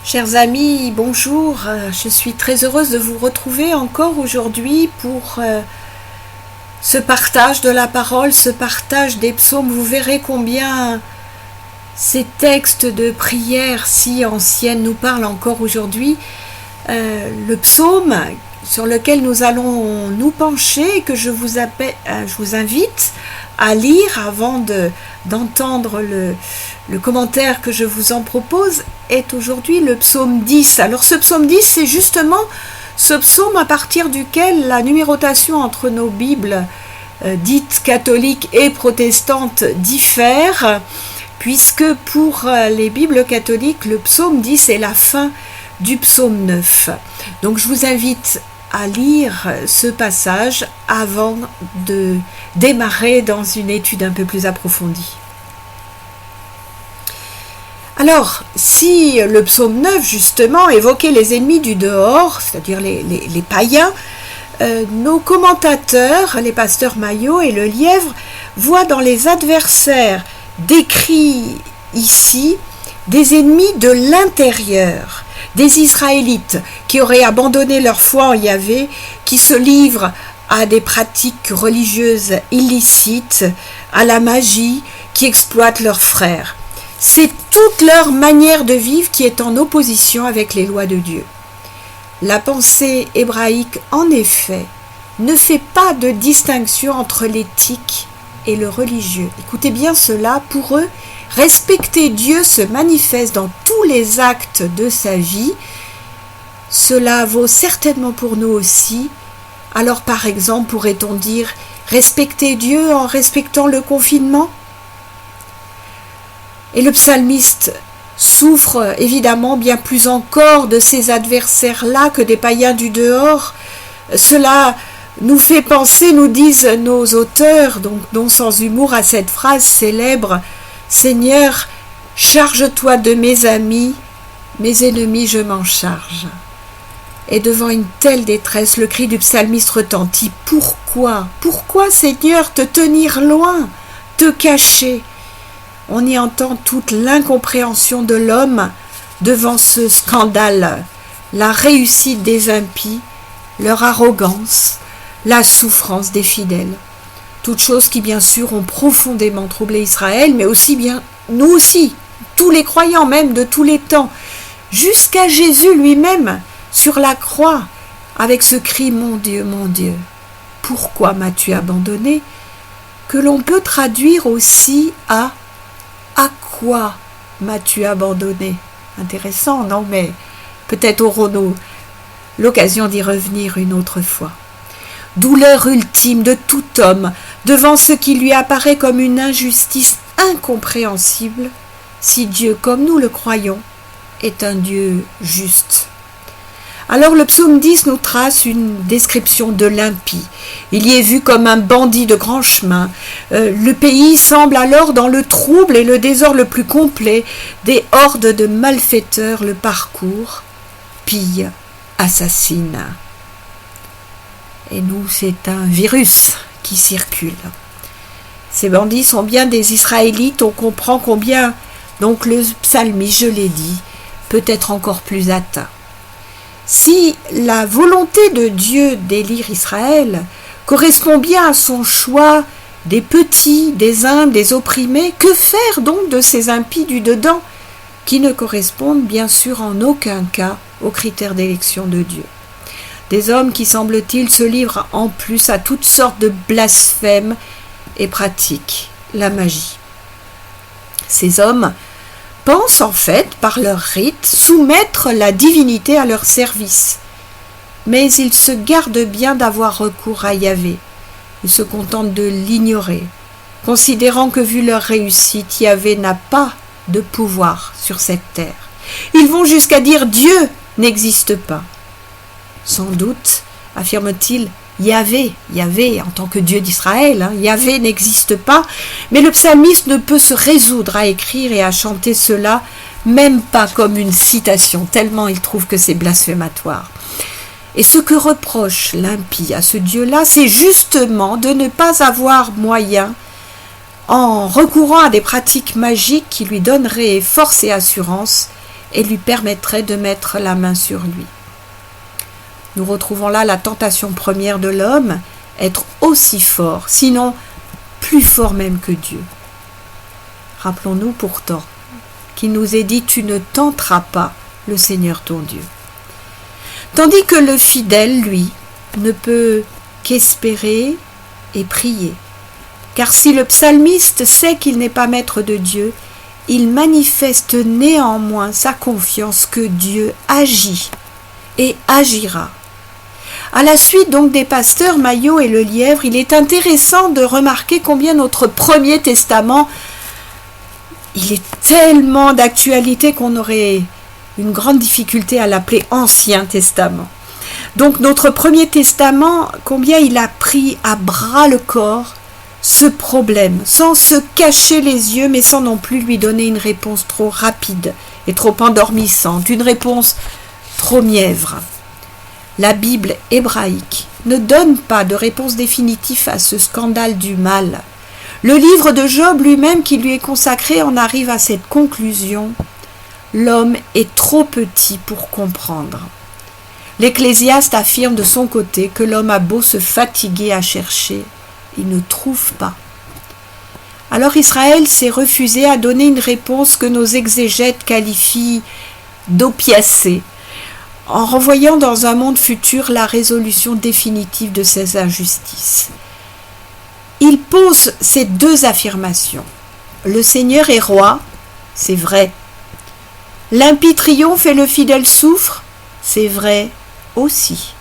Chers amis, bonjour. Je suis très heureuse de vous retrouver encore aujourd'hui pour ce partage de la parole, ce partage des psaumes. Vous verrez combien ces textes de prière si anciennes nous parlent encore aujourd'hui. Le psaume sur lequel nous allons nous pencher, que je vous invite à lire avant d'entendre le commentaire que je vous en propose, est aujourd'hui le psaume 10. Alors ce psaume 10, c'est justement ce psaume à partir duquel la numérotation entre nos Bibles dites catholiques et protestantes diffère, puisque pour les Bibles catholiques, le psaume 10 est la fin du psaume 9. Donc je vous invite à lire ce passage avant de démarrer dans une étude un peu plus approfondie. Alors, si le psaume 9, justement, évoquait les ennemis du dehors, c'est-à-dire les païens, nos commentateurs, les pasteurs Maillot et Le Lièvre, voient dans les adversaires décrits ici des ennemis de l'intérieur, des Israélites qui auraient abandonné leur foi en Yahvé, qui se livrent à des pratiques religieuses illicites, à la magie, qui exploitent leurs frères. C'est toute leur manière de vivre qui est en opposition avec les lois de Dieu. La pensée hébraïque, en effet, ne fait pas de distinction entre l'éthique et le religieux. Écoutez bien cela, pour eux, respecter Dieu se manifeste dans tous les actes de sa vie. Cela vaut certainement pour nous aussi. Alors par exemple, pourrait-on dire respecter Dieu en respectant le confinement ? Et le psalmiste souffre évidemment bien plus encore de ces adversaires-là que des païens du dehors. Cela nous fait penser, nous disent nos auteurs, donc non sans humour, à cette phrase célèbre « Seigneur, charge-toi de mes amis, mes ennemis je m'en charge ». Et devant une telle détresse, le cri du psalmiste retentit « Pourquoi ? Pourquoi, Seigneur, te tenir loin, te cacher ?» On y entend toute l'incompréhension de l'homme devant ce scandale, la réussite des impies, leur arrogance, la souffrance des fidèles. Toutes choses qui, bien sûr, ont profondément troublé Israël, mais aussi bien nous aussi, tous les croyants même de tous les temps, jusqu'à Jésus lui-même sur la croix, avec ce cri « Mon Dieu, pourquoi m'as-tu abandonné ?» que l'on peut traduire aussi à « À quoi m'as-tu abandonné ?» Intéressant, non? Mais peut-être aurons-nous l'occasion d'y revenir une autre fois. Douleur ultime de tout homme devant ce qui lui apparaît comme une injustice incompréhensible, si Dieu, comme nous le croyons, est un Dieu juste. Alors le psaume 10 nous trace une description de l'impie. Il y est vu comme un bandit de grand chemin. Le pays semble alors dans le trouble et le désordre le plus complet. Des hordes de malfaiteurs le parcourent, pillent, assassinent. Et nous, c'est un virus qui circule. Ces bandits sont bien des Israélites. On comprend combien, donc le psalmiste, je l'ai dit, peut être encore plus atteint. Si la volonté de Dieu d'élire Israël correspond bien à son choix des petits, des humbles, des opprimés, que faire donc de ces impies du dedans qui ne correspondent bien sûr en aucun cas aux critères d'élection de Dieu? Des hommes qui, semble-t-il, se livrent en plus à toutes sortes de blasphèmes et pratiquent la magie. Ces hommes pensent en fait, par leur rite, soumettre la divinité à leur service. Mais ils se gardent bien d'avoir recours à Yahvé. Ils se contentent de l'ignorer, considérant que vu leur réussite, Yahvé n'a pas de pouvoir sur cette terre. Ils vont jusqu'à dire « Dieu n'existe pas ». Sans doute, affirme-t-il, Yahvé en tant que Dieu d'Israël, Yahvé n'existe pas, mais le psalmiste ne peut se résoudre à écrire et à chanter cela, même pas comme une citation, tellement il trouve que c'est blasphématoire. Et ce que reproche l'impie à ce Dieu-là, c'est justement de ne pas avoir moyen, en recourant à des pratiques magiques qui lui donneraient force et assurance, et lui permettrait de mettre la main sur lui. Nous retrouvons là la tentation première de l'homme, être aussi fort, sinon plus fort même que Dieu. Rappelons-nous pourtant qu'il nous est dit « Tu ne tenteras pas le Seigneur ton Dieu ». Tandis que le fidèle, lui, ne peut qu'espérer et prier. Car si le psalmiste sait qu'il n'est pas maître de Dieu, il manifeste néanmoins sa confiance que Dieu agit et agira. À la suite donc des pasteurs Maillot et le lièvre, il est intéressant de remarquer combien notre Premier Testament, il est tellement d'actualité qu'on aurait une grande difficulté à l'appeler Ancien Testament. Donc notre Premier Testament, combien il a pris à bras le corps ce problème, sans se cacher les yeux, mais sans non plus lui donner une réponse trop rapide et trop endormissante, une réponse trop mièvre. La Bible hébraïque ne donne pas de réponse définitive à ce scandale du mal. Le livre de Job lui-même qui lui est consacré en arrive à cette conclusion: l'homme est trop petit pour comprendre. L'Ecclésiaste affirme de son côté que l'homme a beau se fatiguer à chercher, il ne trouve pas. Alors Israël s'est refusé à donner une réponse que nos exégètes qualifient d'opiacée, en renvoyant dans un monde futur la résolution définitive de ces injustices. Il pose ces deux affirmations. Le Seigneur est roi, c'est vrai. L'impie triomphe et le fidèle souffre, c'est vrai aussi.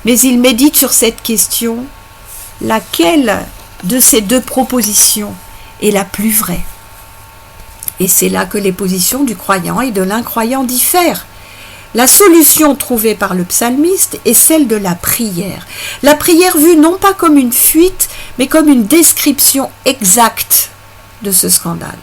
Mais il médite sur cette question: laquelle de ces deux propositions est la plus vraie? Et c'est là que les positions du croyant et de l'incroyant diffèrent. La solution trouvée par le psalmiste est celle de la prière. La prière vue non pas comme une fuite, mais comme une description exacte de ce scandale.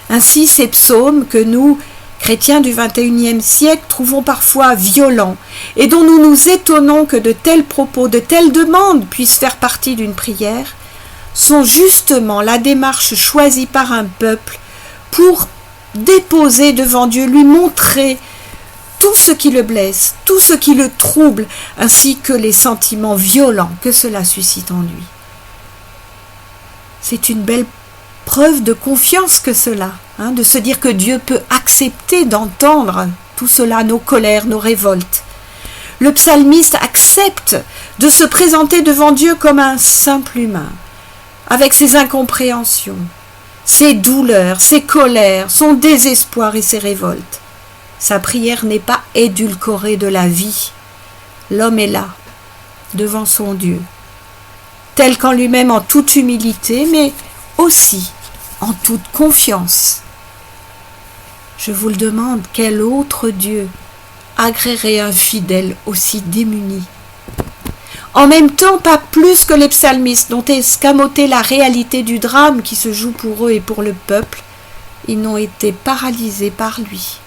Ainsi, ces psaumes que nous, chrétiens du XXIe siècle, trouvons parfois violents et dont nous nous étonnons que de tels propos, de telles demandes puissent faire partie d'une prière, sont justement la démarche choisie par un peuple pour déposer devant Dieu, lui montrer tout ce qui le blesse, tout ce qui le trouble, ainsi que les sentiments violents que cela suscite en lui. C'est une belle preuve de confiance que cela, de se dire que Dieu peut accepter d'entendre tout cela, nos colères, nos révoltes. Le psalmiste accepte de se présenter devant Dieu comme un simple humain, avec ses incompréhensions, ses douleurs, ses colères, son désespoir et ses révoltes. Sa prière n'est pas édulcorée de la vie. L'homme est là, devant son Dieu, tel qu'en lui-même en toute humilité, mais aussi en toute confiance. Je vous le demande, quel autre Dieu agréerait un fidèle aussi démuni? En même temps, pas plus que les psalmistes dont escamoté la réalité du drame qui se joue pour eux et pour le peuple, ils n'ont été paralysés par lui.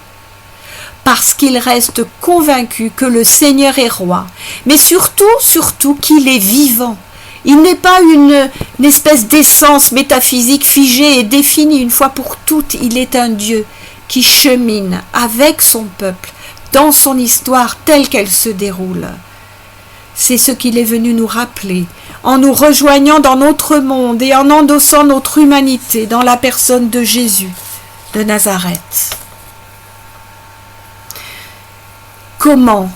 Parce qu'ils restent convaincus que le Seigneur est roi, mais surtout qu'il est vivant. Il n'est pas une espèce d'essence métaphysique figée et définie une fois pour toutes. Il est un Dieu qui chemine avec son peuple dans son histoire telle qu'elle se déroule. C'est ce qu'il est venu nous rappeler en nous rejoignant dans notre monde et en endossant notre humanité dans la personne de Jésus de Nazareth. Comment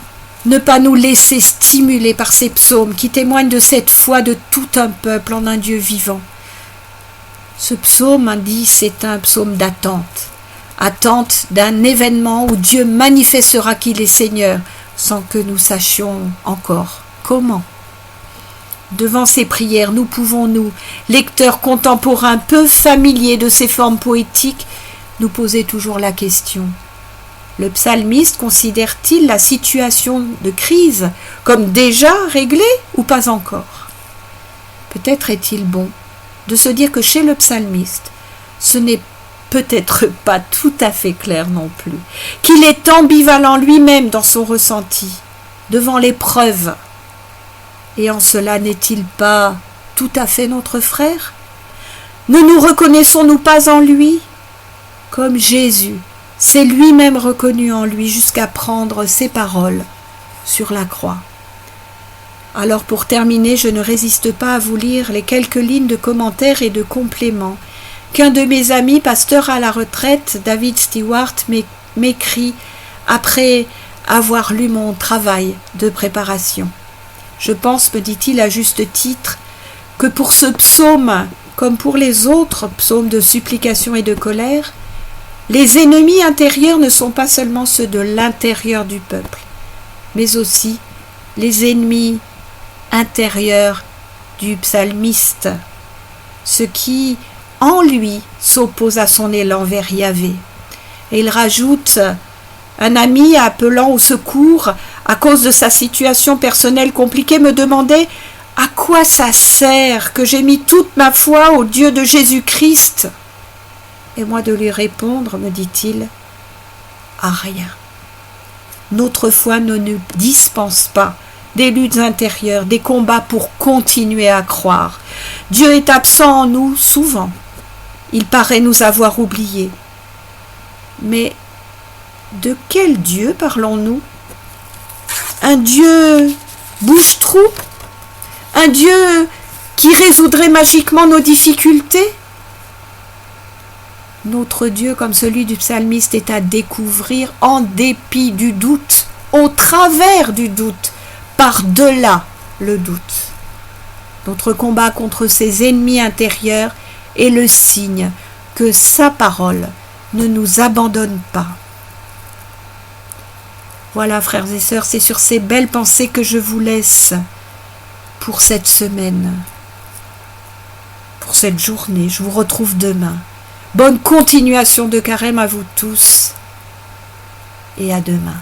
ne pas nous laisser stimuler par ces psaumes qui témoignent de cette foi de tout un peuple en un Dieu vivant? Ce psaume, dit, c'est un psaume d'attente. Attente d'un événement où Dieu manifestera qu'il est Seigneur, sans que nous sachions encore comment. Devant ces prières, nous pouvons, nous, lecteurs contemporains peu familiers de ces formes poétiques, nous poser toujours la question: le psalmiste considère-t-il la situation de crise comme déjà réglée ou pas encore? Peut-être est-il bon de se dire que chez le psalmiste, ce n'est peut-être pas tout à fait clair non plus, qu'il est ambivalent lui-même dans son ressenti, devant l'épreuve. Et en cela n'est-il pas tout à fait notre frère? Ne nous reconnaissons-nous pas en lui? Comme Jésus, s'est lui-même reconnu en lui jusqu'à prendre ses paroles sur la croix. Alors pour terminer, je ne résiste pas à vous lire les quelques lignes de commentaires et de compléments qu'un de mes amis, pasteur à la retraite, David Stewart, m'écrit après avoir lu mon travail de préparation. Je pense, me dit-il à juste titre, que pour ce psaume, comme pour les autres psaumes de supplication et de colère, les ennemis intérieurs ne sont pas seulement ceux de l'intérieur du peuple, mais aussi les ennemis intérieurs du psalmiste, ce qui, en lui, s'oppose à son élan vers Yahvé. Et il rajoute, un ami appelant au secours à cause de sa situation personnelle compliquée me demandait à quoi ça sert que j'ai mis toute ma foi au Dieu de Jésus-Christ. Et moi de lui répondre, me dit-il, à rien. Notre foi ne nous dispense pas des luttes intérieures, des combats pour continuer à croire. Dieu est absent en nous souvent. Il paraît nous avoir oubliés. Mais de quel Dieu parlons-nous? Un Dieu bouche-trou? Un Dieu qui résoudrait magiquement nos difficultés? Notre Dieu, comme celui du psalmiste, est à découvrir en dépit du doute, au travers du doute, par-delà le doute. Notre combat contre ses ennemis intérieurs est le signe que sa parole ne nous abandonne pas. Voilà, frères et sœurs, c'est sur ces belles pensées que je vous laisse pour cette semaine, pour cette journée. Je vous retrouve demain. Bonne continuation de carême à vous tous et à demain.